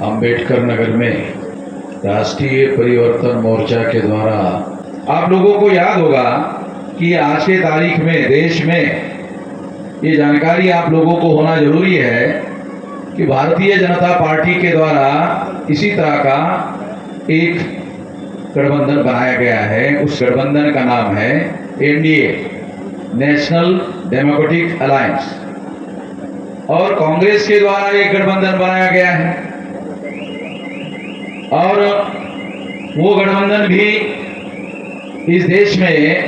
अंबेडकर नगर में राष्ट्रीय परिवर्तन मोर्चा के द्वारा आप लोगों को याद होगा कि आज के तारीख में देश में ये जानकारी आप लोगों को होना जरूरी है कि भारतीय जनता पार्टी के द्वारा इसी तरह का एक गठबंधन बनाया गया है। उस गठबंधन का नाम है एनडीए, नेशनल डेमोक्रेटिक अलायंस, और कांग्रेस के द्वारा एक गठबंधन बनाया गया है और वो गठबंधन भी इस देश में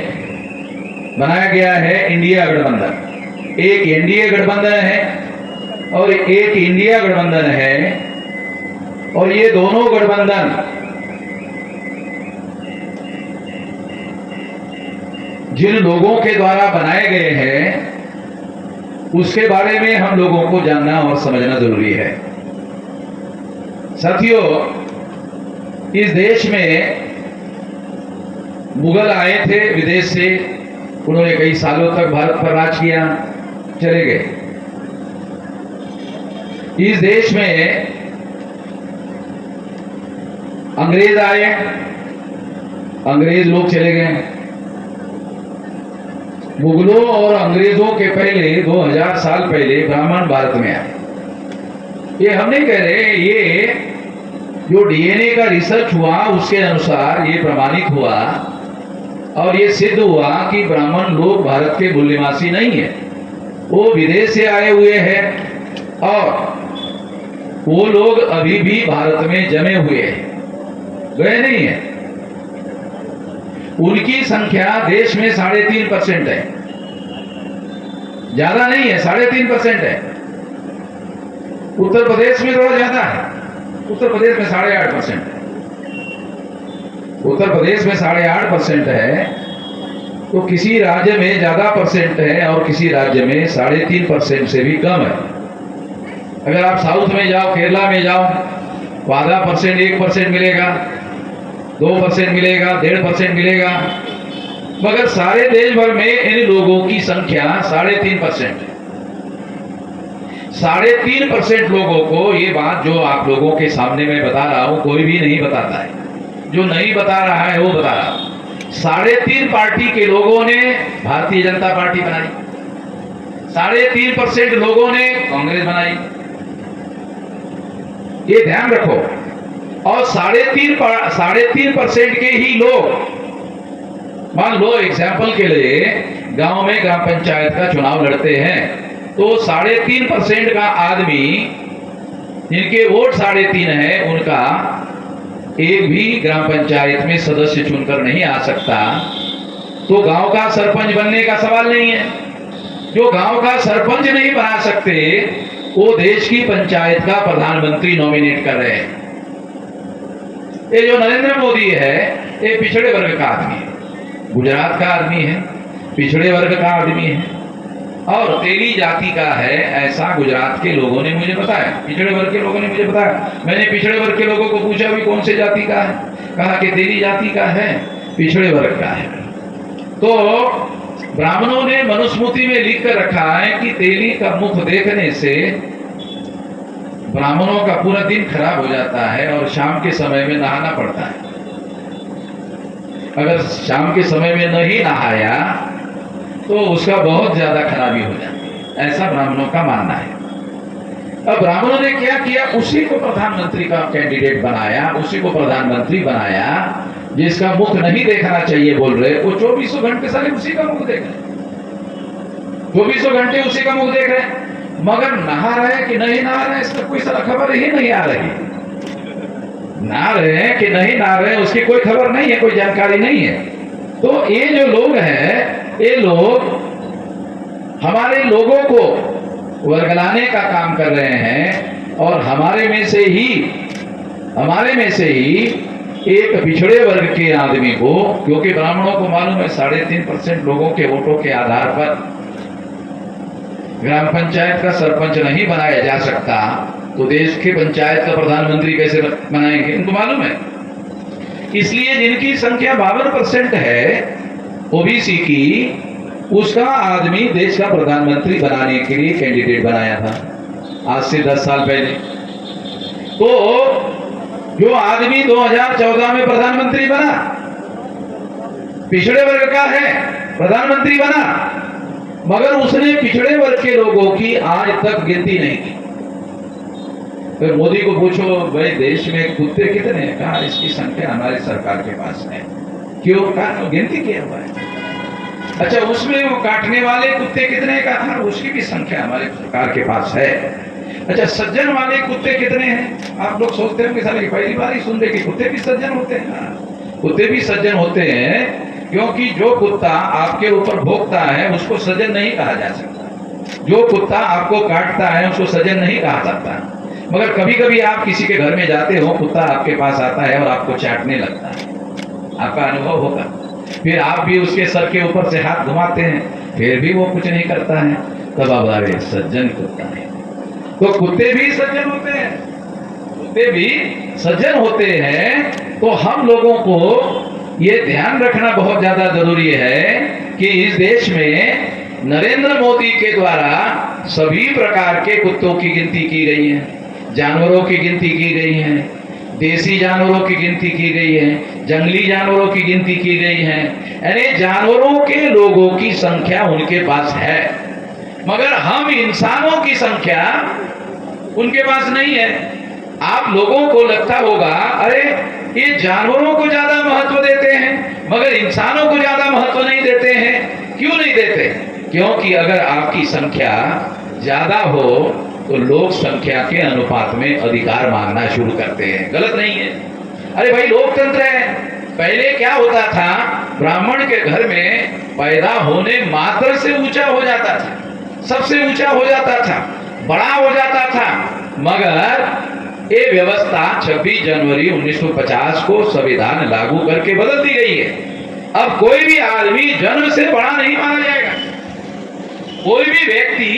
बनाया गया है इंडिया गठबंधन। एक एनडीए गठबंधन है और एक इंडिया गठबंधन है, और ये दोनों गठबंधन जिन लोगों के द्वारा बनाए गए हैं उसके बारे में हम लोगों को जानना और समझना जरूरी है। साथियों, इस देश में मुगल आए थे विदेश से, उन्होंने कई सालों तक भारत पर राज किया, चले गए। इस देश में अंग्रेज आए, अंग्रेज लोग चले गए। मुगलों और अंग्रेजों के पहले 2000 साल पहले ब्राह्मण भारत में आए। ये हम नहीं कह रहे, ये जो डीएनए का रिसर्च हुआ उसके अनुसार ये प्रमाणित हुआ और ये सिद्ध हुआ कि ब्राह्मण लोग भारत के मूल निवासी नहीं है, वो विदेश से आए हुए हैं और वो लोग अभी भी भारत में जमे हुए हैं, गए नहीं है। उनकी संख्या देश में 3.5% है, ज्यादा नहीं है, 3.5% है। उत्तर प्रदेश में थोड़ा ज्यादा है, उत्तर प्रदेश में 8.5% है। उत्तर प्रदेश में 8.5% है, तो किसी राज्य में ज्यादा परसेंट है और किसी राज्य में 3.5% से भी कम है। अगर आप साउथ में जाओ, केरला में जाओ, तो आधा परसेंट, 1% मिलेगा, 2% मिलेगा, 1.5% मिलेगा, मगर सारे देश भर में इन लोगों की संख्या 3.5% है। 3.5% लोगों को ये बात जो आप लोगों के सामने मैं बता रहा हूं कोई भी नहीं बताता है, जो नहीं बता रहा है वो बता रहा हूं। 3.5 पार्टी के लोगों ने भारतीय जनता पार्टी बनाई, 3.5% लोगों ने कांग्रेस बनाई, ये ध्यान रखो। और 3.5% के ही लोग, मान लो एग्जाम्पल के लिए गांव में ग्राम पंचायत का चुनाव लड़ते हैं, तो 3.5% का आदमी जिनके वोट 3.5 है उनका एक भी ग्राम पंचायत में सदस्य चुनकर नहीं आ सकता, तो गांव का सरपंच बनने का सवाल नहीं है। जो गांव का सरपंच नहीं बना सकते वो देश की पंचायत का प्रधानमंत्री नॉमिनेट कर रहे हैं। ये जो नरेंद्र मोदी है ये पिछड़े वर्ग का आदमी है, गुजरात का आदमी है, पिछड़े वर्ग का आदमी है और तेली जाति का है, ऐसा गुजरात के लोगों ने मुझे बताया, पिछड़े वर्ग के लोगों ने मुझे बताया। मैंने पिछड़े वर्ग के लोगों को पूछा भी कौन से जाति का है, कहा कि तेली जाति का है, पिछड़े वर्ग का है। तो ब्राह्मणों ने मनुस्मृति में लिख कर रखा है कि तेली का मुख देखने से ब्राह्मणों का पूरा दिन खराब हो जाता है और शाम के समय में नहाना पड़ता है। अगर शाम के समय में नहीं नहाया तो उसका बहुत ज्यादा खराबी हो जाती है, ऐसा ब्राह्मणों का मानना है। अब ब्राह्मणों ने क्या किया, उसी को प्रधानमंत्री का कैंडिडेट बनाया, उसी को प्रधानमंत्री बनाया जिसका मुख नहीं देखना चाहिए बोल रहे, वो 24 घंटे साले उसी का मुख देख रहे, 24 घंटे उसी का मुख देख रहे, मगर नहा रहे कि नहीं नहा रहे इसका कोई सारा खबर ही नहीं आ रही। नहा रहे कि नहीं नहा रहे उसकी कोई खबर नहीं है, कोई जानकारी नहीं है। तो ये जो लोग हैं, ये लोग हमारे लोगों को वर्गलाने का काम कर रहे हैं और हमारे में से ही एक पिछड़े वर्ग के आदमी को, क्योंकि ब्राह्मणों को मालूम है 3.5% लोगों के वोटों के आधार पर ग्राम पंचायत का सरपंच नहीं बनाया जा सकता, तो देश के पंचायत का प्रधानमंत्री कैसे बनाएंगे, इनको मालूम है। इसलिए जिनकी संख्या 52% है ओबीसी की, उसका आदमी देश का प्रधानमंत्री बनाने के लिए कैंडिडेट बनाया था। आज से 10 साल पहले। तो जो आदमी 2014 में प्रधानमंत्री बना, पिछड़े वर्ग का है, प्रधानमंत्री बना, मगर उसने पिछड़े वर्ग के लोगों की आज तक गिनती नहीं की। फिर मोदी को पूछो भाई देश में कुत्ते कितने हैं? कहा इसकी संख्या हमारी सरकार के पास है। क्यों? कहा गिनती किया हुआ है। अच्छा, उसमें वो काटने वाले कुत्ते कितने? कहा उसकी भी संख्या हमारी सरकार के पास है। अच्छा, सज्जन वाले कुत्ते कितने हैं? आप लोग सोचते हैं कि साले पहली बार ही सुन रहे कि कुत्ते भी सज्जन होते हैं। कुत्ते भी सज्जन होते हैं, क्योंकि जो कुत्ता आपके ऊपर भौंकता है उसको सज्जन नहीं कहा जा सकता। जो कुत्ता आपको काटता है उसको सज्जन नहीं कहा जाता। मगर कभी कभी आप किसी के घर में जाते हो, कुत्ता आपके पास आता है और आपको चाटने लगता है, आपका अनुभव होगा। फिर आप भी उसके सर के ऊपर से हाथ घुमाते हैं, फिर भी वो कुछ नहीं करता है, तब अब अरे सज्जन कुत्ता है। तो कुत्ते भी सज्जन होते हैं, कुत्ते भी सज्जन होते हैं। तो हम लोगों को ये ध्यान रखना बहुत ज्यादा जरूरी है कि इस देश में नरेंद्र मोदी के द्वारा सभी प्रकार के कुत्तों की गिनती की गई है, जानवरों की गिनती की गई है, देसी जानवरों की गिनती की गई है, जंगली जानवरों की गिनती की गई है। यानी जानवरों के लोगों की संख्या उनके पास है, मगर हम इंसानों की संख्या उनके पास नहीं है। आप लोगों को लगता होगा अरे ये जानवरों को ज्यादा महत्व देते हैं मगर इंसानों को ज्यादा महत्व नहीं देते हैं। क्यों नहीं देते? क्योंकि अगर आपकी संख्या ज्यादा हो तो लोग संख्या के अनुपात में अधिकार मांगना शुरू करते हैं। गलत नहीं है। अरे भाई लोकतंत्र है। पहले क्या होता था, ब्राह्मण के घर में पैदा होने मात्र से ऊंचा हो जाता था, सबसे ऊंचा हो जाता था, बड़ा हो जाता था। मगर ये व्यवस्था 26 जनवरी 1950 को संविधान लागू करके बदल दी गई है। अब कोई भी आदमी जन्म से बड़ा नहीं माना जाएगा। कोई भी व्यक्ति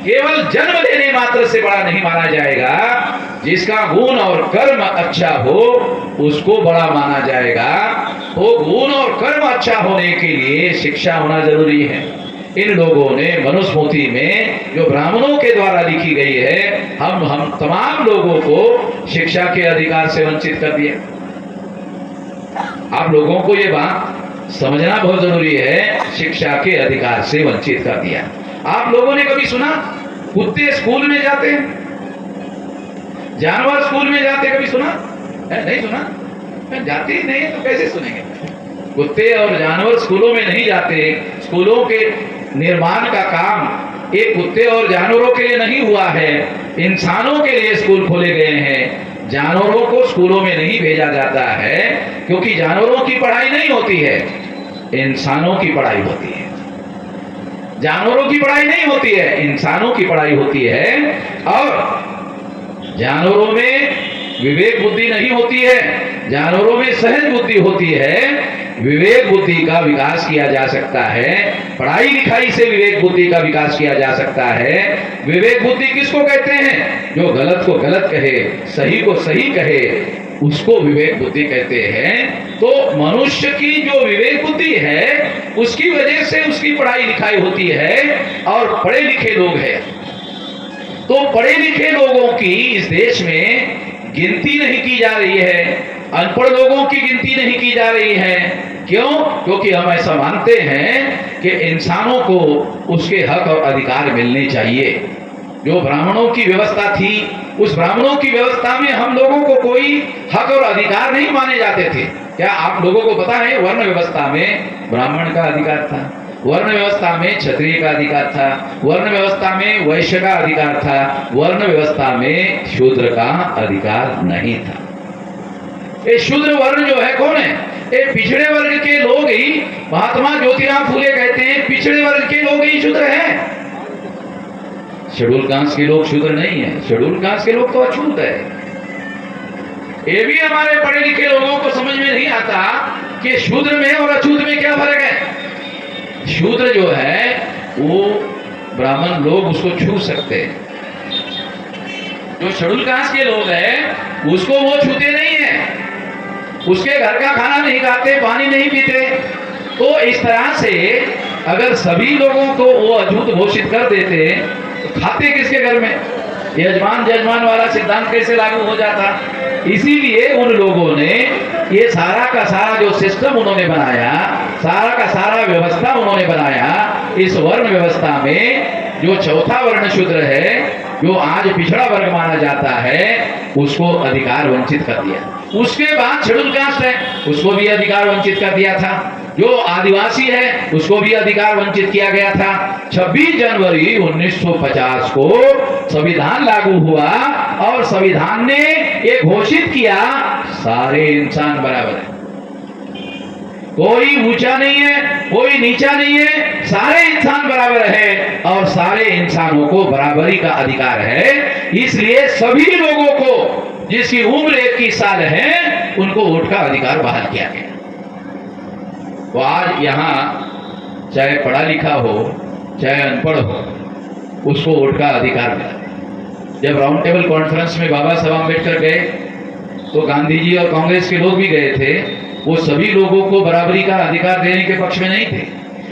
केवल जन्म लेने मात्र से बड़ा नहीं माना जाएगा। जिसका गुण और कर्म अच्छा हो उसको बड़ा माना जाएगा। वो गुण और कर्म अच्छा होने के लिए शिक्षा होना जरूरी है। इन लोगों ने मनुस्मृति में जो ब्राह्मणों के द्वारा लिखी गई है, हम तमाम लोगों को शिक्षा के अधिकार से वंचित कर दिया। आप लोगों को ये बात समझना बहुत जरूरी है, शिक्षा के अधिकार से वंचित कर दिया। आप लोगों ने कभी सुना कुत्ते स्कूल में जाते हैं, जानवर स्कूल में जाते? कभी सुना है? नहीं सुना। जाते ही नहीं तो कैसे सुनेंगे? कुत्ते और जानवर स्कूलों में नहीं जाते। स्कूलों के निर्माण का काम एक कुत्ते और जानवरों के लिए नहीं हुआ है, इंसानों के लिए स्कूल खोले गए हैं। जानवरों को स्कूलों में नहीं भेजा जाता है क्योंकि जानवरों की पढ़ाई नहीं होती है, इंसानों की पढ़ाई होती है। जानवरों की पढ़ाई नहीं होती है, इंसानों की पढ़ाई होती है। और जानवरों में विवेक बुद्धि नहीं होती है, जानवरों में सहज बुद्धि होती है। विवेक बुद्धि का विकास किया जा सकता है, पढ़ाई लिखाई से विवेक बुद्धि का विकास किया जा सकता है। विवेक बुद्धि किसको कहते हैं? जो गलत को गलत कहे, सही को सही कहे, उसको विवेक बुद्धि कहते हैं। तो मनुष्य की जो विवेक बुद्धि है उसकी वजह से उसकी पढ़ाई लिखाई होती है और पढ़े लिखे लोग हैं। तो पढ़े लिखे लोगों की इस देश में गिनती नहीं की जा रही है, अनपढ़ लोगों की गिनती नहीं की जा रही है। क्यों? क्योंकि हम ऐसा मानते हैं कि इंसानों को उसके हक और अधिकार मिलने चाहिए। जो ब्राह्मणों की व्यवस्था थी, उस ब्राह्मणों की व्यवस्था में हम लोगों को कोई हक और अधिकार नहीं माने जाते थे। क्या आप लोगों को पता है वर्ण व्यवस्था में ब्राह्मण का अधिकार था, वर्ण व्यवस्था में क्षत्रिय का अधिकार था, वर्ण व्यवस्था में वैश्य का अधिकार था, वर्ण व्यवस्था में शूद्र का अधिकार नहीं था। ये शूद्र वर्ण जो है कौन है? ये पिछड़े वर्ग के लोग ही, महात्मा ज्योतिराव फूले कहते हैं पिछड़े वर्ग के लोग ही शूद्र हैं। शेड्यूल कास्ट के लोग शूद्र नहीं है, शेड्यूल कास्ट के लोग तो अछूत है। ये भी हमारे पढ़े लिखे लोगों को समझ में नहीं आता कि शूद्र में और अछूत में क्या फर्क है। शूद्र जो है वो ब्राह्मण लोग उसको छू सकते हैं, जो शेड्यूल कास्ट के लोग हैं उसको वो छूते नहीं है, उसके घर का खाना नहीं खाते, पानी नहीं पीते। तो इस तरह से अगर सभी लोगों को वो अछूत घोषित कर देते तो खाते किसके घर में? यजमान जजमान वाला सिद्धांत कैसे लागू हो जाता। इसीलिए उन लोगों ने ये सारा का सारा जो सिस्टम उन्होंने बनाया, सारा का सारा व्यवस्था उन्होंने बनाया, इस वर्ण व्यवस्था में जो चौथा वर्ण शूद्र है, जो आज पिछड़ा वर्ग माना जाता है, उसको अधिकार वंचित कर दिया। उसके बाद शेड्यूल कास्ट है, उसको भी अधिकार वंचित कर दिया था। जो आदिवासी है उसको भी अधिकार वंचित किया गया था। 26 जनवरी 1950 को संविधान लागू हुआ और संविधान ने ये घोषित किया, सारे इंसान बराबर है, कोई ऊंचा नहीं है, कोई नीचा नहीं है, सारे इंसान बराबर है और सारे इंसानों को बराबरी का अधिकार है। इसलिए सभी लोगों को जिसकी उम्र 21 साल है उनको वोट का अधिकार बहाल किया गया। तो आज यहां चाहे पढ़ा लिखा हो चाहे अनपढ़ हो, उसको वोट का अधिकार मिला। जब राउंड टेबल कॉन्फ्रेंस में बाबा साहब अम्बेडकर गए तो गांधी जी और कांग्रेस के लोग भी गए थे। वो सभी लोगों को बराबरी का अधिकार देने के पक्ष में नहीं थे,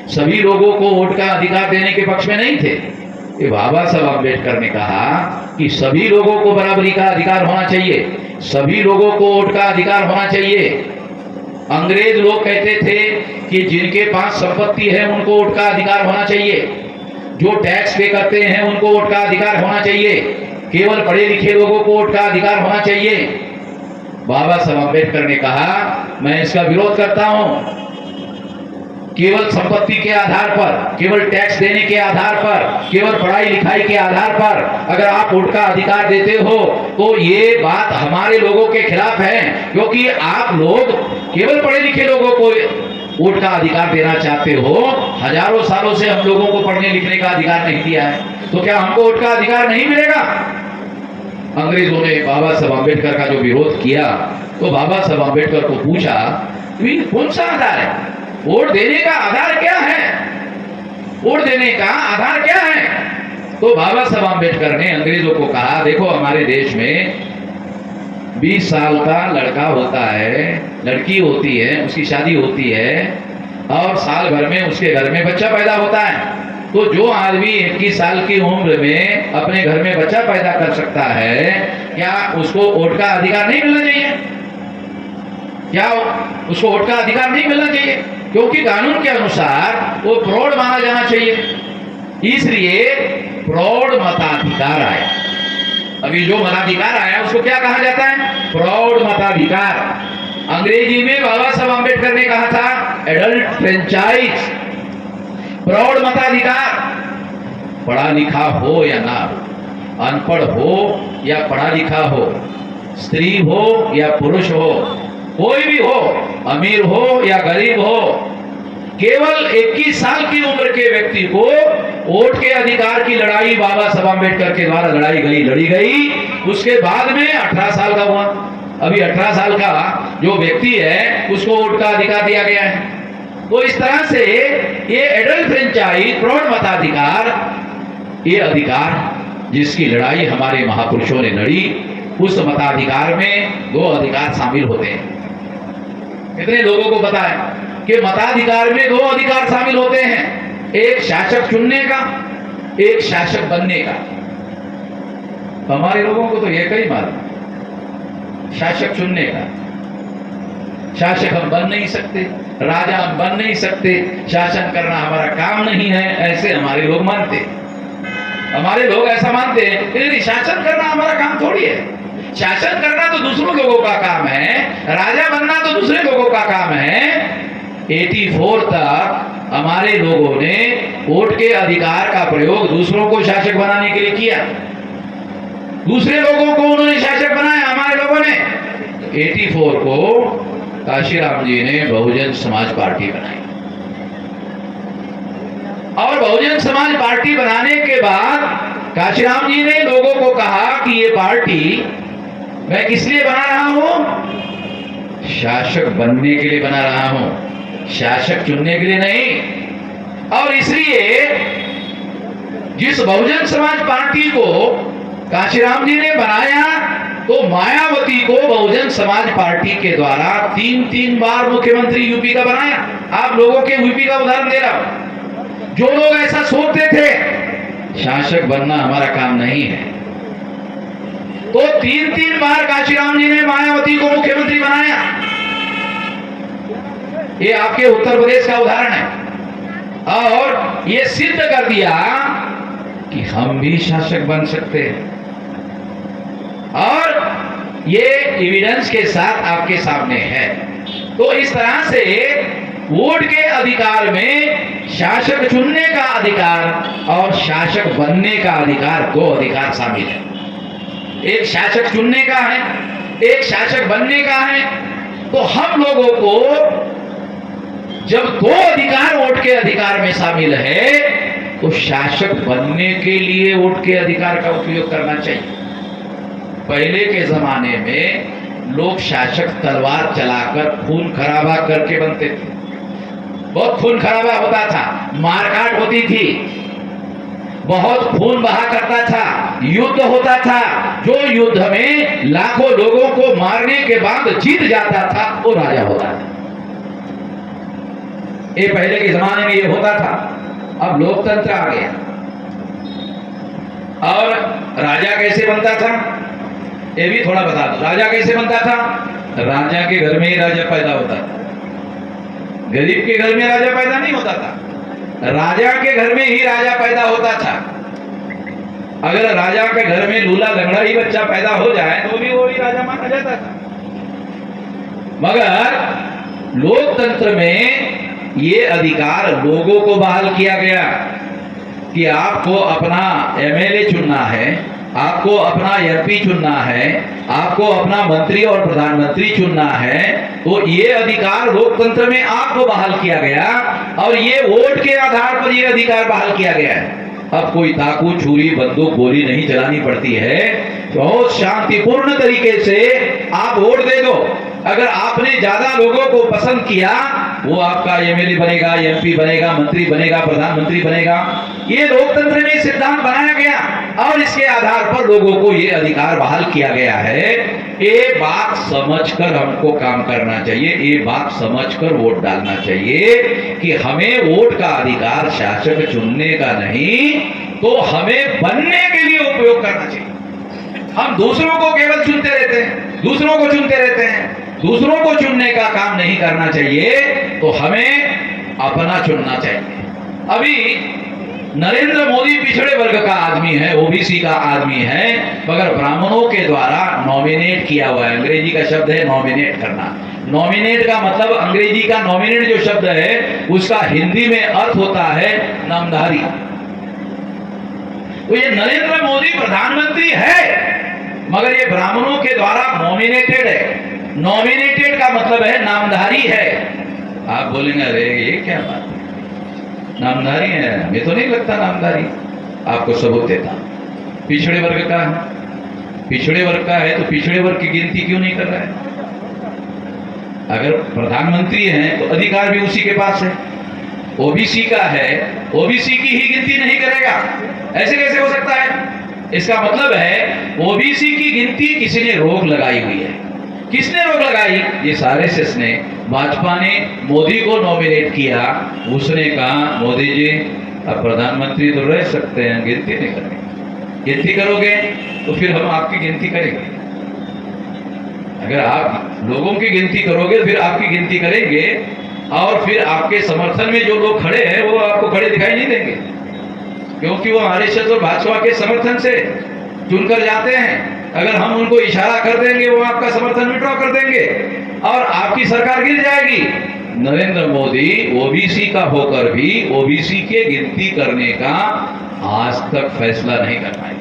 सभी लोगों को वोट का अधिकार देने के पक्ष में नहीं थे। ये बाबा साहब अम्बेडकर ने कहा कि सभी लोगों को बराबरी का अधिकार होना चाहिए, सभी लोगों को वोट का अधिकार होना चाहिए। अंग्रेज लोग कहते थे कि जिनके पास संपत्ति है उनको वोट का अधिकार होना चाहिए, जो टैक्स पे करते हैं उनको वोट का अधिकार होना चाहिए, केवल पढ़े लिखे लोगों को वोट का अधिकार होना चाहिए। बाबा साहब अम्बेडकर ने कहा मैं इसका विरोध करता हूं। केवल संपत्ति के आधार पर, केवल टैक्स देने के आधार पर, केवल पढ़ाई लिखाई के आधार पर अगर आप वोट का अधिकार देते हो तो ये बात हमारे लोगों के खिलाफ है, क्योंकि आप लोग केवल पढ़े लिखे लोगों को वोट का अधिकार देना चाहते हो। हजारों सालों से हम लोगों को पढ़ने लिखने का अधिकार नहीं दिया है, तो क्या हमको वोट का अधिकार नहीं मिलेगा? अंग्रेजों ने बाबा साहब अम्बेडकर का जो विरोध किया तो बाबा साहब अम्बेडकर को पूछा कौन सा आधार है, वोट देने का आधार क्या है, वोट देने का आधार क्या है? तो बाबा साहब अम्बेडकर ने अंग्रेजों को कहा देखो हमारे देश में 20 साल का लड़का होता है, लड़की होती है, उसकी शादी होती है और साल भर में उसके घर में बच्चा पैदा होता है। तो जो आदमी 21 साल की उम्र में अपने घर में बच्चा पैदा कर सकता है, क्या उसको वोट का अधिकार नहीं मिलना चाहिए? क्या उसको वोट का अधिकार नहीं मिलना चाहिए? क्योंकि कानून के अनुसार वो प्रौढ़ माना जाना चाहिए, इसलिए प्रौढ़ मताधिकार आया। अभी जो मताधिकार आया उसको क्या कहा जाता है? प्रौढ़ मताधिकार। अंग्रेजी में बाबा साहब अम्बेडकर ने कहा था एडल्ट फ्रेंचाइज, प्रौढ़ मताधिकार। पढ़ा लिखा हो या ना हो, अनपढ़ हो या पढ़ा लिखा हो, स्त्री हो या पुरुष हो, कोई भी हो, अमीर हो या गरीब हो, केवल 21 साल की उम्र के व्यक्ति को वोट के अधिकार की लड़ाई बाबा साहब अम्बेडकर के द्वारा लड़ी गई। उसके बाद में 18 साल का हुआ। अभी 18 साल का जो व्यक्ति है उसको वोट का अधिकार दिया गया है। तो इस तरह से ये एडल्ट फ्रेंचाइज, प्रौढ़ मताधिकार, ये अधिकार जिसकी लड़ाई हमारे महापुरुषों ने लड़ी, उस मताधिकार में 2 अधिकार शामिल होते हैं। कितने लोगों को पता है कि मताधिकार में 2 अधिकार शामिल होते हैं, एक शासक चुनने का, एक शासक बनने का। हमारे लोगों को तो ये कई मालूम, शासक चुनने का। शासक हम बन नहीं सकते, राजा हम बन नहीं सकते, शासन करना हमारा काम नहीं है, ऐसे हमारे लोग मानते। हमारे लोग ऐसा मानते हैं कि शासन करना हमारा काम थोड़ी है। शासन करना तो दूसरों लोगों का काम है, राजा बनना तो दूसरे लोगों का काम है। 84 तक हमारे लोगों ने वोट के अधिकार का प्रयोग दूसरों को शासक बनाने के लिए किया, दूसरे लोगों को उन्होंने शासक बनाया हमारे लोगों ने। 84 को काशीराम जी ने बहुजन समाज पार्टी बनाई और बहुजन समाज पार्टी बनाने के बाद काशीराम जी ने लोगों को कहा कि ये पार्टी मैं किस लिए बना रहा हूं? शासक बनने के लिए बना रहा हूं, शासक चुनने के लिए नहीं। और इसलिए जिस बहुजन समाज पार्टी को काशीराम जी ने बनाया तो मायावती को बहुजन समाज पार्टी के द्वारा 3 बार मुख्यमंत्री यूपी का बनाया। आप लोगों के यूपी का उदाहरण दे रहा हूं। जो लोग ऐसा सोचते थे शासक बनना हमारा काम नहीं है, तो 3-3 बार काशीराम जी ने मायावती को मुख्यमंत्री बनाया। ये आपके उत्तर प्रदेश का उदाहरण है। और ये सिद्ध कर दिया कि हम भी शासक बन सकते हैं। और ये एविडेंस के साथ आपके सामने है। तो इस तरह से वोट के अधिकार में शासक चुनने का अधिकार और शासक बनने का अधिकार, दो अधिकार शामिल है। एक शासक चुनने का है, एक शासक बनने का है। तो हम लोगों को जब दो अधिकार वोट के अधिकार में शामिल है, तो शासक बनने के लिए वोट के अधिकार का उपयोग करना चाहिए। पहले के जमाने में लोग शासक तलवार चलाकर खून खराबा करके बनते थे। बहुत खून खराबा होता था, मारकाट होती थी, बहुत खून बहा करता था, युद्ध होता था। जो युद्ध में लाखों लोगों को मारने के बाद जीत जाता था वो राजा होता था। ये पहले के जमाने में ये होता था। अब लोकतंत्र आ गया। और राजा कैसे बनता था ये भी थोड़ा बता दो। राजा कैसे बनता था? राजा के घर में ही राजा पैदा होता था। गरीब के घर में राजा पैदा नहीं होता था, राजा के घर में ही राजा पैदा होता था। अगर राजा के घर में लूला लंगड़ा ही बच्चा पैदा हो जाए तो भी वो ही राजा माना जाता था। मगर लोकतंत्र में ये अधिकार लोगों को बहाल किया गया कि आपको अपना एमएलए चुनना है, आपको अपना एमपी चुनना है, आपको अपना मंत्री और प्रधानमंत्री चुनना है। तो ये अधिकार लोकतंत्र में आपको बहाल किया गया और ये वोट के आधार पर ये अधिकार बहाल किया गया है। अब कोई चाकू, छुरी, बंदूक, गोली नहीं चलानी पड़ती है। बहुत शांतिपूर्ण तरीके से आप वोट दे दो। अगर आपने ज्यादा लोगों को पसंद किया, वो आपका एमएलए बनेगा, एमपी बनेगा, मंत्री बनेगा, प्रधानमंत्री बनेगा। ये लोकतंत्र में सिद्धांत बनाया गया और इसके आधार पर लोगों को ये अधिकार बहाल किया गया है। ये बात समझकर हमको काम करना चाहिए, ये बात समझकर वोट डालना चाहिए कि हमें वोट का अधिकार शासक चुनने का नहीं, तो हमें बनने के लिए उपयोग करना चाहिए। हम दूसरों को केवल चुनते रहते हैं, दूसरों को चुनते रहते हैं, दूसरों को चुनने का काम नहीं करना चाहिए। तो हमें अपना चुनना चाहिए। अभी नरेंद्र मोदी पिछड़े वर्ग का आदमी है, ओबीसी का आदमी है, मगर ब्राह्मणों के द्वारा नॉमिनेट किया हुआ है। अंग्रेजी का शब्द है नॉमिनेट करना। नॉमिनेट का मतलब, अंग्रेजी का नॉमिनेट जो शब्द है उसका हिंदी में अर्थ होता है नामधारी। तो ये नरेंद्र मोदी प्रधानमंत्री है, मगर ये ब्राह्मणों के द्वारा नॉमिनेटेड है। नॉमिनेटेड का मतलब है नामधारी है। आप बोलेंगे अरे ये क्या बात है, नामधारी है? हमें तो नहीं लगता नामधारी। आपको सबूत देता। पिछड़े वर्ग का है, पिछड़े वर्ग का है तो पिछड़े वर्ग की गिनती क्यों नहीं कर रहा है? अगर प्रधानमंत्री हैं तो अधिकार भी उसी के पास है। ओबीसी का है, ओबीसी की ही गिनती नहीं करेगा, ऐसे कैसे हो सकता है? इसका मतलब है ओबीसी की गिनती किसी ने रोक लगाई हुई है। किसने रोक लगाई? ये सारे सेस ने। भाजपा ने मोदी को नॉमिनेट किया, उसने कहा मोदी जी अब प्रधानमंत्री तो रह सकते हैं, गिनती नहीं करेंगे। गिनती करोगे तो फिर हम आपकी गिनती करेंगे। अगर आप लोगों की गिनती करोगे फिर आपकी गिनती करेंगे, और फिर आपके समर्थन में जो लोग खड़े हैं वो आपको खड़े दिखाई नहीं देंगे, क्योंकि वो आरएसएस और भाजपा के समर्थन से चुनकर जाते हैं। अगर हम उनको इशारा कर देंगे वो आपका समर्थन विड्रॉ कर देंगे और आपकी सरकार गिर जाएगी। नरेंद्र मोदी ओबीसी का होकर भी ओबीसी के गिनती करने का आज तक फैसला नहीं कर पाए।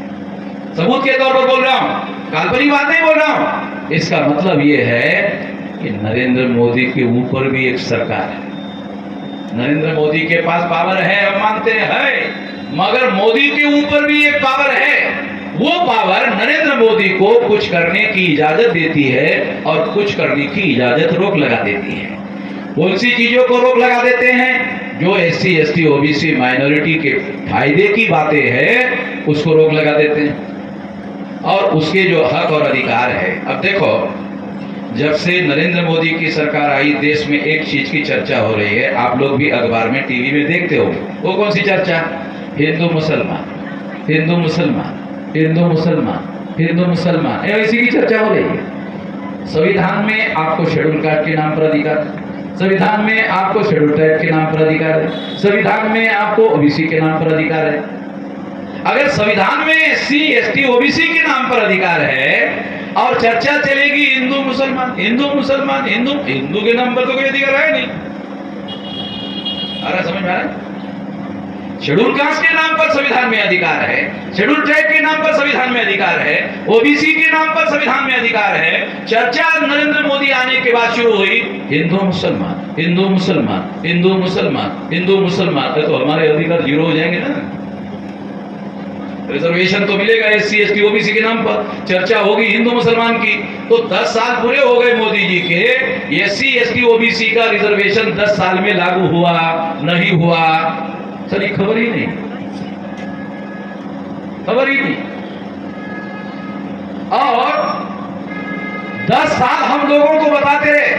सबूत के तौर पर बोल रहा हूं, काल्पनिक बात नहीं बोल रहा हूं। इसका मतलब यह है कि नरेंद्र मोदी के ऊपर भी एक सरकार है। नरेंद्र मोदी के पास पावर है, हम मानते हैं, मगर मोदी के ऊपर भी एक पावर है। वो पावर नरेंद्र मोदी को कुछ करने की इजाजत देती है और कुछ करने की इजाजत रोक लगा देती है। कौन सी चीजों को रोक लगा देते हैं? जो एससी, एसटी, ओबीसी माइनॉरिटी के फायदे की बातें हैं उसको रोक लगा देते हैं, और उसके जो हक और अधिकार है। अब देखो, जब से नरेंद्र मोदी की सरकार आई, देश में एक चीज की चर्चा हो रही है, आप लोग भी अखबार में, टीवी में देखते हो। वो कौन सी चर्चा? हिंदू मुसलमान, हिंदू मुसलमान, हिंदू मुसलमान। हिंदू मुसलमान, इसी की चर्चा हो रही है। संविधान में आपको शेड्यूल कास्ट के नाम पर अधिकार है, संविधान में आपको शेड्यूल ट्राइब के नाम पर अधिकार है, संविधान में आपको ओबीसी के नाम पर अधिकार है। अगर संविधान में एससी एसटी ओबीसी के नाम पर अधिकार है और चर्चा चलेगी हिंदू मुसलमान हिंदू मुसलमान हिंदू, हिंदू के नाम पर तो कोई अधिकार है नहीं। आ रहा समझ में आ रहा है? शेड्यूल कास्ट के नाम पर संविधान में अधिकार है, शेड्यूल ट्राइब के नाम पर संविधान में अधिकार है, ओबीसी के नाम पर संविधान में अधिकार है। चर्चा नरेंद्र मोदी आने के बाद शुरू हुई हिंदू मुसलमान हिंदू मुसलमान हिंदू मुसलमान हिंदू मुसलमान, तो हमारे अधिकार जीरो हो जाएंगे ना। रिजर्वेशन तो मिलेगा एससी एसटी ओबीसी के नाम पर, चर्चा होगी हिंदू मुसलमान की। तो 10 साल पूरे हो गए मोदी जी के, एससी एसटी ओबीसी का रिजर्वेशन 10 साल में लागू हुआ नहीं हुआ, सर खबर ही नहीं, खबर ही नहीं। और 10 साल हम लोगों को बताते रहे,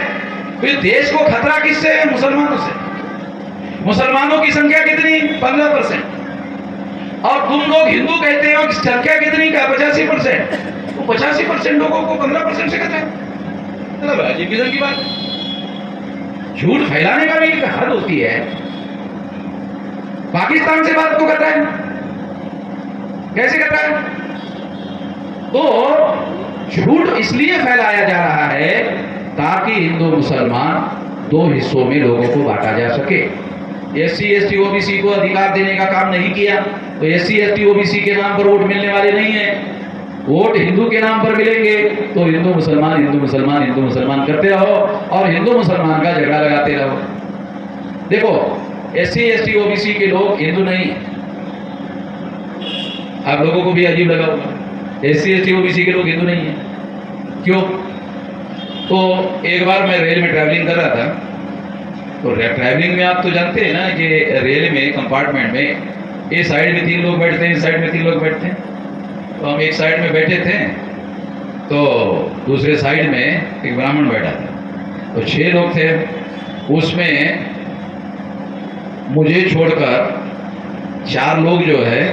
फिर देश को खतरा किससे है? मुसलमानों से। मुसलमानों की संख्या कितनी? 15%। और तुम लोग हिंदू कहते हो कि संख्या कितनी का? 85%। तो 85% लोगों को 15% से कहते हैं, मतलब अजीब किस्म की बात। झूठ फैलाने का भी एक हद होती है। पाकिस्तान से बात को करता है, कैसे करता है? तो झूठ इसलिए फैलाया जा रहा है ताकि हिंदू मुसलमान 2 हिस्सों में लोगों को बांटा जा सके। एससी एसटी ओबीसी को अधिकार देने का काम नहीं किया तो एससी एसटी ओबीसी के नाम पर वोट मिलने वाले नहीं है। वोट हिंदू के नाम पर मिलेंगे तो हिंदू मुसलमान हिंदू मुसलमान हिंदू मुसलमान करते रहो और हिंदू मुसलमान का झगड़ा लगाते रहो। देखो एससी एसटी ओबीसी के लोग हिंदू नहीं, आप लोगों को भी अजीब लगा होगा, एससी एसटी ओबीसी के लोग हिंदू नहीं है। क्यों? तो एक बार मैं रेल में ट्रैवलिंग कर रहा था, तो ट्रैवलिंग में आप तो जानते हैं ना कि रेल में कंपार्टमेंट में ये साइड में 3 लोग बैठते हैं, इस साइड में 3 लोग बैठते हैं। तो हम एक साइड में बैठे थे, तो दूसरे साइड में एक ब्राह्मण बैठा था, तो 6 लोग थे। उसमें मुझे छोड़कर 4 लोग जो है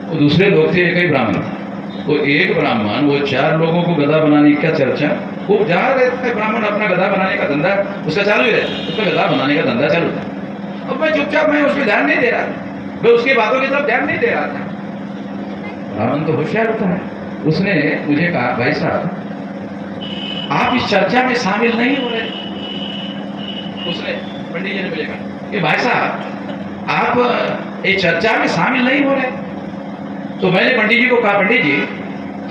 वो दूसरे लोग थे, एक ही ब्राह्मण था। तो एक ब्राह्मण वो 4 लोगों को गधा बनाने की चर्चा खूब जहाँ रहते, ब्राह्मण अपना गधा बनाने का धंधा उसका चालू ही रहता, उसका गधा बनाने का धंधा चालू था। अब मैं चुपचाप, मैं उस पर ध्यान नहीं दे रहा था, मैं उसकी बातों की तरफ ध्यान नहीं दे रहा था। ब्राह्मण तो होशियार होता है, उसने मुझे कहा भाई साहब आप इस चर्चा में शामिल नहीं हो रहे। उसने पंडित जी ने मुझे कहा कि भाई साहब आप इस चर्चा में शामिल नहीं हो रहे। तो मैंने पंडित जी को कहा पंडित जी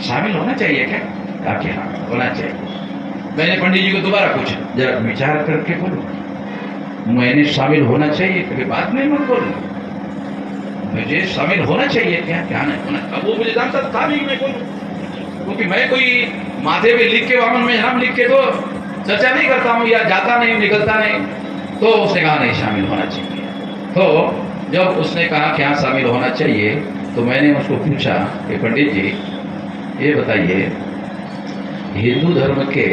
शामिल होना चाहिए क्या? कहा कि हाँ होना चाहिए। मैंने पंडित जी को दोबारा पूछा, जरा विचार करके बोलो, मैंने शामिल होना चाहिए? कभी बात नहीं मत बोलो, मुझे शामिल होना चाहिए क्या? क्या नहीं होना? अब वो मुझे जानता था भी मैं बोलूं, क्योंकि मैं कोई माथे पे लिख के वामन में नाम लिख के तो चर्चा नहीं करता हूँ या जाता नहीं निकलता नहीं। तो उसने कहा नहीं शामिल होना चाहिए। तो जब उसने कहा क्या शामिल होना चाहिए, तो मैंने उसको पूछा कि पंडित जी ये बताइए हिंदू धर्म के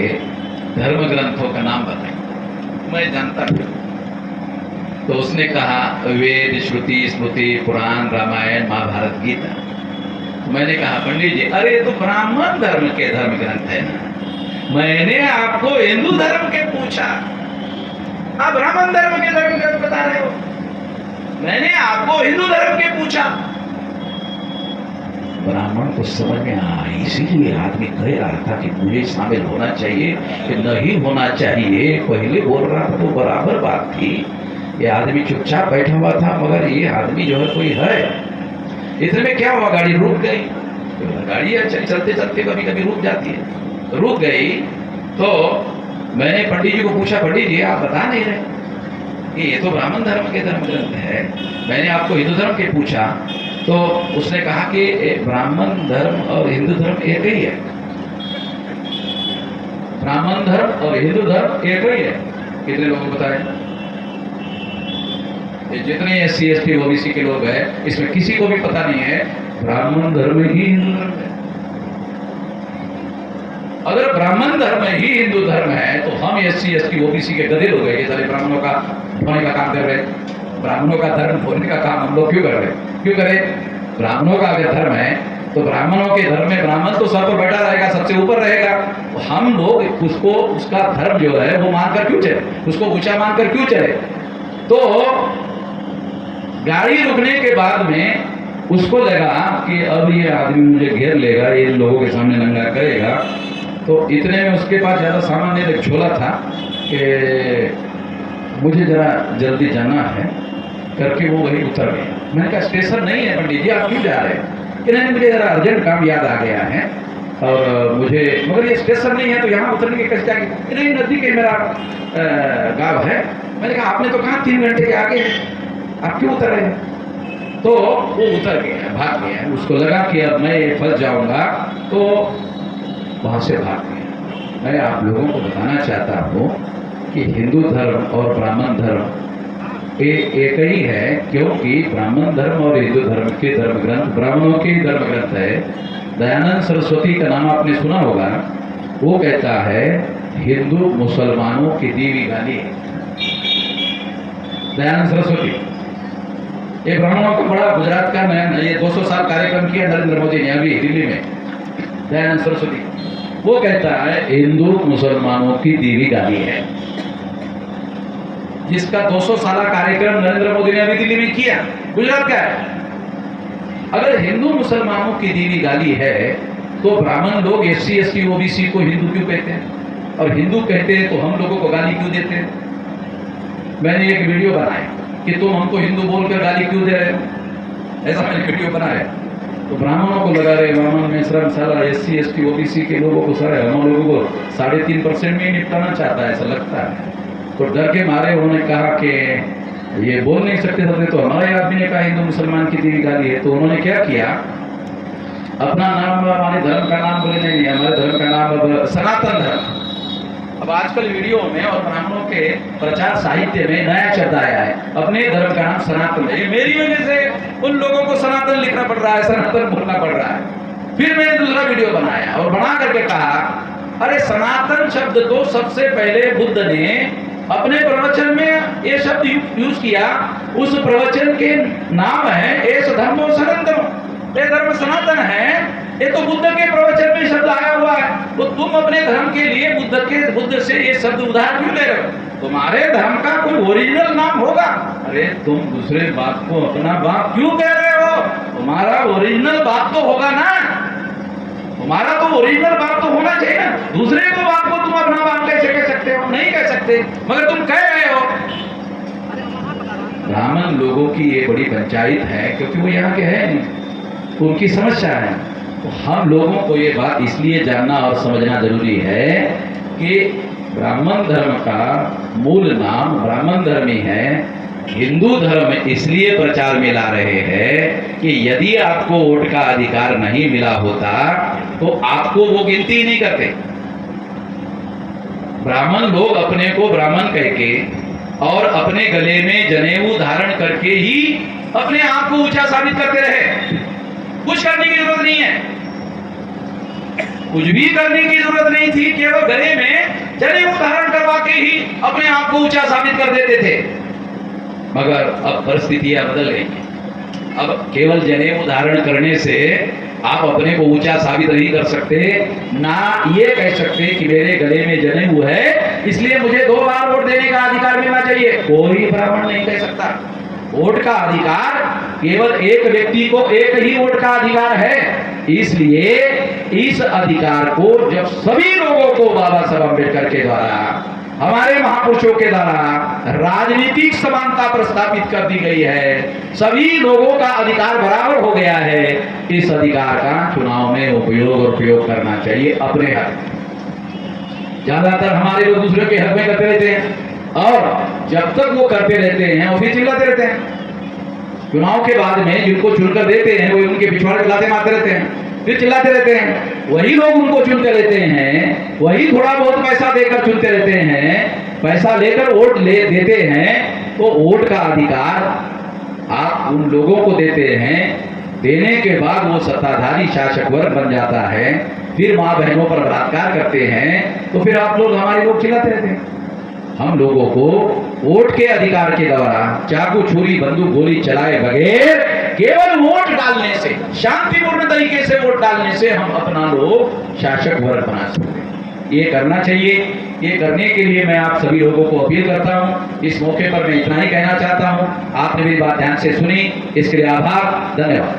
धर्म ग्रंथों का नाम बताइए, मैं जानता हूँ। तो उसने कहा वेद श्रुति स्मृति पुराण रामायण महाभारत गीता। तो मैंने कहा पंडित जी अरे तो ब्राह्मण धर्म के धर्म ग्रंथ है ना, मैंने आपको हिंदू धर्म के पूछा, आप ब्राह्मण धर्म के धर्म ग्रंथ बता रहे हो। मैंने आपको हिंदू धर्म के पूछा। ब्राह्मण को समझ में आया, इसीलिए आदमी कह रहा था कि मुझे शामिल होना चाहिए कि नहीं होना चाहिए। पहले बोल रहा था तो बराबर बात थी, ये आदमी चुपचाप बैठा हुआ था, मगर ये आदमी जो है कोई है। इतने में क्या हुआ, गाड़ी रुक गई। तो गाड़ी चलते चलते कभी कभी रुक जाती है, रुक गई। तो मैंने पंडित जी को पूछा पंडित जी आप बता नहीं रहे कि ये तो ब्राह्मण धर्म के धर्म ग्रंथ है, मैंने आपको हिंदू धर्म के पूछा। तो उसने कहा कि ब्राह्मण धर्म और हिंदू धर्म एक ही है, ब्राह्मण धर्म और हिंदू धर्म एक ही है। कितने लोगों को बताएं? जितने एससी एसटी ओबीसी के लोग हैं इसमें किसी को भी पता नहीं है ब्राह्मण धर्म ही हिंदू धर्म है। अगर ब्राह्मण धर्म ही हिंदू धर्म है तो हम एससी एसटी ओबीसी के गधे लोग हैं कि सारे ब्राह्मणों का होने का काम कर रहे हैं। ब्राह्मणों का धर्म होने का काम हम लोग क्यों कर रहे हैं? क्यों करें? ब्राह्मणों का अगर धर्म है तो ब्राह्मणों के धर्म में ब्राह्मण तो सर पर बैठा रहेगा, सबसे ऊपर रहेगा। तो हम लोग उसको, उसका धर्म जो है वो मानकर क्यों चले, उसको ऊंचा मानकर क्यों चले? तो गाड़ी रुकने के बाद में उसको लगा कि अब ये आदमी मुझे घेर लेगा, ये लोगों के सामने नंगा करेगा। तो इतने में उसके पास ज़्यादा सामान नहीं, एक झोला था कि मुझे ज़रा जल्दी जाना है करके वो वहीं उतर गया। मैंने कहा स्टेशन नहीं है पंडित जी, आप क्यों जा रहे हैं? कि नहीं, मुझे ज़रा अर्जेंट काम याद आ गया है और मुझे, मगर ये स्टेशन नहीं है तो यहाँ उतरने की कैसे जाएगी? नहीं, नज़दीक है मेरा गाँव है। मैंने कहा आपने तो कहा 3 घंटे के आगे, आप क्यों उतर रहे हैं? तो वो उतर गया, भाग गया। उसको लगा कि अब मैं ये फंस जाऊंगा, तो वहाँ से भाग गया। मैं आप लोगों को बताना चाहता हूँ कि हिंदू धर्म और ब्राह्मण धर्म एक ही है, क्योंकि ब्राह्मण धर्म और हिंदू धर्म के धर्म ग्रंथ ब्राह्मणों के धर्म ग्रंथ है। दयानंद सरस्वती का नाम आपने सुना होगा, वो कहता है हिंदू मुसलमानों की दी हुई गाली है। दयानंद सरस्वती, ये ब्राह्मणों का बड़ा गुजरात का नया ये 200 साल कार्यक्रम किया नरेंद्र मोदी ने अभी दिल्ली में। दयानंद सरस्वती वो कहता है हिंदू मुसलमानों की दी हुई गाली है, जिसका 200 साल कार्यक्रम नरेंद्र मोदी ने अभी दिल्ली में किया, गुजरात का है। अगर हिंदू मुसलमानों की दी हुई गाली है तो ब्राह्मण लोग SC ST OBC को हिंदू क्यों कहते हैं? और हिंदू कहते हैं तो हम लोगों को गाली क्यों देते हैं? मैंने एक वीडियो बनाया कि तुम हमको हिंदू बोलकर गाली क्यों दे रहे हो, ऐसा मैंने वीडियो बनाया। तो ब्राह्मणों को लगा रहे ब्राह्मण में श्रम सारा SC ST OBC के लोगों को सारे हम लोगों को 3.5% में ही निपटाना चाहता है, ऐसा लगता है। तो डर के मारे उन्होंने कहा कि ये बोल नहीं सकते थे। तो हमारे आदमी ने कहा हिंदू मुसलमान की दी गाली है। तो उन्होंने क्या किया, अपना नाम, हमारे धर्म का नाम बोले नहीं, हमारे धर्म का नाम अब सनातन धर्म। अब आजकल वीडियो में और ब्राह्मणों के प्रचार साहित्य में नया शब्द आया है, अपने धर्म का नाम सनातन है। ये मेरी वजह से उन लोगों को सनातन लिखना पड़ रहा है, सनातन बोलना पड़ रहा है। फिर मैंने दूसरा वीडियो बनाया और बना करके कहा अरे सनातन शब्द तो सबसे पहले बुद्ध ने अपने प्रवचन में ये शब्द यूज किया। उस प्रवचन के नाम है एस धर्मो सनातन, ये धर्म सनातन है। ये तो बुद्ध के प्रवचन में शब्द आया हुआ है, तो तुम अपने धर्म के लिए बुद्ध से ये शब्द उधार क्यों ले रहे हो? तुम्हारे धर्म का कोई ओरिजिनल नाम होगा। अरे तुम दूसरे बाप को अपना बाप क्यों कह रहे हो? तुम्हारा ओरिजिनल बाप तो होगा ना, तुम्हारा तो ओरिजिनल बाप तो होना चाहिए ना। दूसरे को बाप को तुम अपना बाप कैसे कह सकते हो? नहीं कह सकते, मगर तुम कह रहे हो। ब्राह्मण लोगों की ये बड़ी पंचायत है, क्योंकि वो यहाँ के हैं नहीं, उनकी समस्या है। तो हम लोगों को ये बात इसलिए जानना और समझना जरूरी है कि ब्राह्मण धर्म का मूल नाम ब्राह्मण धर्म ही है। हिंदू धर्म इसलिए प्रचार में ला रहे हैं कि यदि आपको वोट का अधिकार नहीं मिला होता तो आपको वो गिनती ही नहीं करते। ब्राह्मण लोग अपने को ब्राह्मण कह के और अपने गले में जनेऊ धारण करके ही अपने आप को ऊंचा साबित करते रहे। कुछ करने की जरूरत नहीं है, कुछ भी करने की जरूरत नहीं थी, केवल गले में जनेऊ धारण करवा के ही अपने आप को ऊंचा साबित कर देते थे। मगर अब परिस्थितियां बदल गई हैं। अब केवल जनेऊ धारण करने से आप अपने को ऊंचा साबित नहीं कर सकते, ना ये कह सकते कि मेरे गले में जनेऊ है इसलिए मुझे 2 बार वोट देने का अधिकार मिलना चाहिए। कोई ब्राह्मण नहीं कह सकता। वोट का अधिकार केवल एक व्यक्ति को एक ही वोट का अधिकार है। इसलिए इस अधिकार को जब सभी लोगों को बाबा साहब अम्बेडकर के द्वारा, हमारे महापुरुषों के द्वारा राजनीतिक समानता प्रस्तावित कर दी गई है, सभी लोगों का अधिकार बराबर हो गया है, इस अधिकार का चुनाव में उपयोग और प्रयोग करना चाहिए अपने हक में। ज्यादातर हमारे लोग दूसरे के हक में करते रहते हैं और जब तक वो करते रहते हैं वो फिर चिल्लाते रहते हैं। चुनाव के बाद में जिनको चुनकर देते हैं वो उनके पिछवाड़े लाते मारते रहते हैं, फिर चिल्लाते रहते हैं। वही लोग उनको चुनते रहते हैं, वही थोड़ा बहुत पैसा देकर चुनते रहते हैं, पैसा लेकर वोट ले देते हैं। तो वोट का अधिकार आप उन लोगों को देते हैं, देने के बाद वो सत्ताधारी शासक वर्ग बन जाता है, फिर माँ बहनों पर बलात्कार करते हैं, तो फिर आप लोग, हमारे लोग चिल्लाते रहते हैं। हम लोगों को वोट के अधिकार के द्वारा चाकू छुरी बंदूक गोली चलाए बगैर केवल वोट डालने से, शांतिपूर्ण तरीके से वोट डालने से हम अपना लोग शासक वर्ग बना सकते हैं। ये करना चाहिए। ये करने के लिए मैं आप सभी लोगों को अपील करता हूं। इस मौके पर मैं इतना ही कहना चाहता हूं। आपने मेरी बात ध्यान से सुनी, इसके लिए आभार, धन्यवाद।